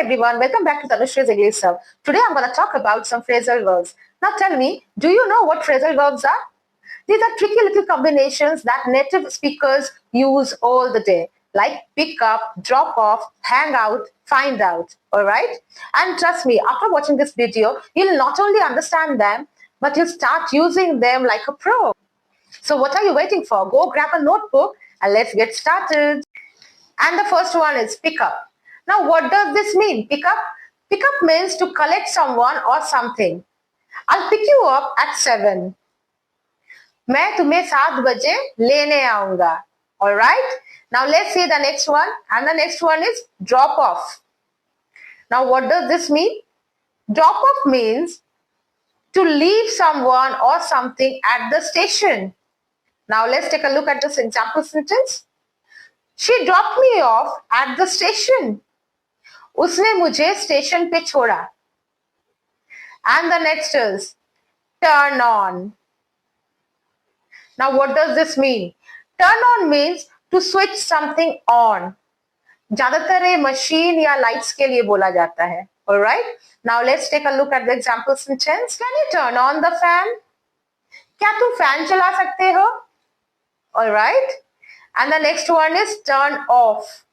everyone, welcome back to Tanushree English Sub. Today I'm going to talk about some phrasal verbs. Now tell me, do you know what phrasal verbs are? These are tricky little combinations that native speakers use all the day, like pick up, drop off, hang out, find out, alright? And trust me, after watching this video, you'll not only understand them, but you'll start using them like a pro. So what are you waiting for? Go grab a notebook and let's get started. And the first one is pick up. Now, what does this mean? Pick up? Pick up means to collect someone or something. I'll pick you up at 7. मैं तुम्हें 7 बजे लेने आऊंगा. All right? Now, let's see the next one. And the next one is drop off. Now, what does this mean? Drop off means to leave someone or something at the station. Now, let's take a look at this example sentence. She dropped me off at the station. उसने मुझे station पे छोड़ा. And the next is turn on. Now what does this mean? Turn on means to switch something on. ज्यादातर ये machine या lights के लिए बोला जाता है. Alright? Now let's take a look at the example sentence. Can you turn on the fan? क्या तुम फैन चला सकते हो? Alright? And the next one is turn off.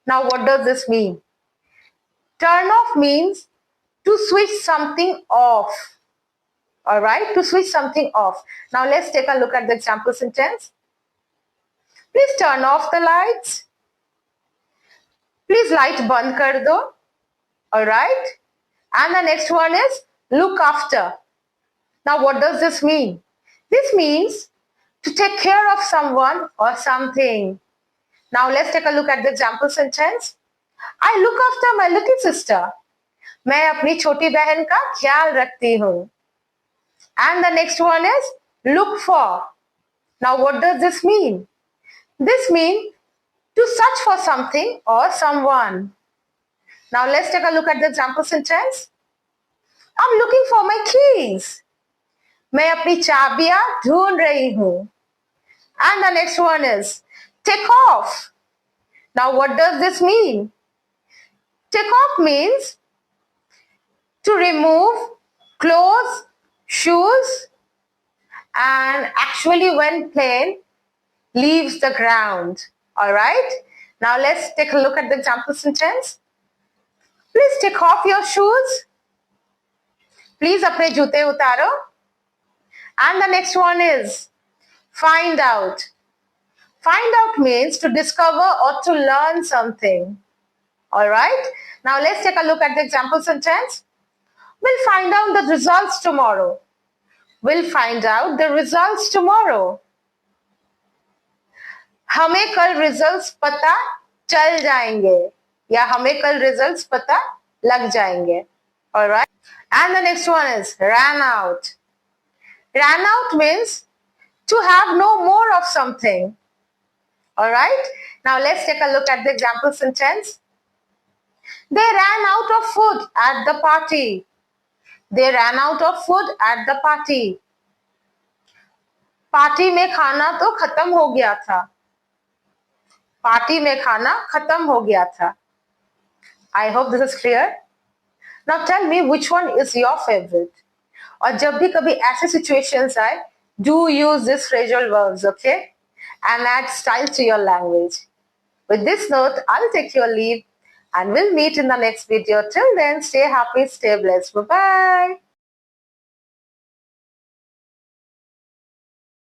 Now what does this mean? Turn off means to switch something off. Alright, to switch something off. Now let's take a look at the example sentence. Please turn off the lights. Please light band kar do. Alright. And the next one is look after. Now what does this mean? This means to take care of someone or something. Now let's take a look at the example sentence. I look after my little sister. मैं अपनी छोटी बहन का ख्याल रखती हूँ. And the next one is look for. Now what does this mean? This means to search for something or someone. Now let's take a look at the example sentence. I'm looking for my keys. मैं अपनी चाबियां ढूंढ रही हूँ. And the next one is take off. Now what does this mean? Take off means to remove clothes, shoes, and actually when plane leaves the ground. Alright? Now let's take a look at the example sentence. Please take off your shoes. Please अपने जूते उतारो. And the next one is find out. Find out means to discover or to learn something. Alright? Now let's take a look at the example sentence. We'll find out the results tomorrow. We'll find out the results tomorrow. हमें कल results पता चल जाएंगे या हमें कल results पता लग जाएंगे. Alright? And the next one is ran out. Ran out means to have no more of something. Alright? Now let's take a look at the example sentence. They ran out of food at the party. They ran out of food at the party. Party में खाना तो खत्म हो गया था. Party में खाना खत्म हो गया था. I hope this is clear. Now tell me which one is your favorite. और जब भी कभी ऐसे situations आए, do use this phrasal verbs, okay? And add style to your language. With this note, I'll take your leave and we'll meet in the next video. Till then, stay happy, stay blessed. Bye-bye.